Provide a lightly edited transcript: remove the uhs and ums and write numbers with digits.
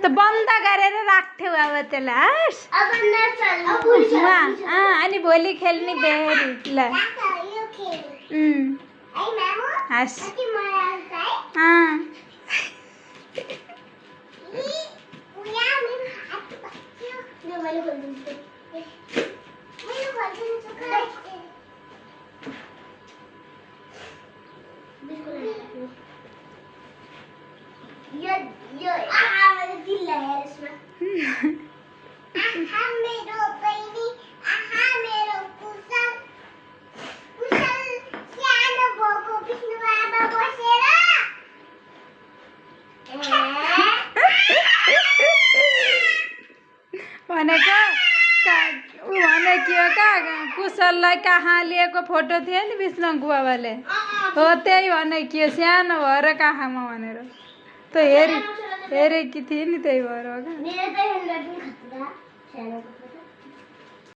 त बन्द गरेर राख्थ्यौ अब त्यसलाई अनि भोलि खेल्ने बेरी ल हस् भनेको कुशललाई कहाँ लिएको फोटो थियो नि विष्णु गुवाबाले हो त्यही भनेको सानो भएर कहाँमा भनेर त हेरेकी थिएँ नि त्यही भएर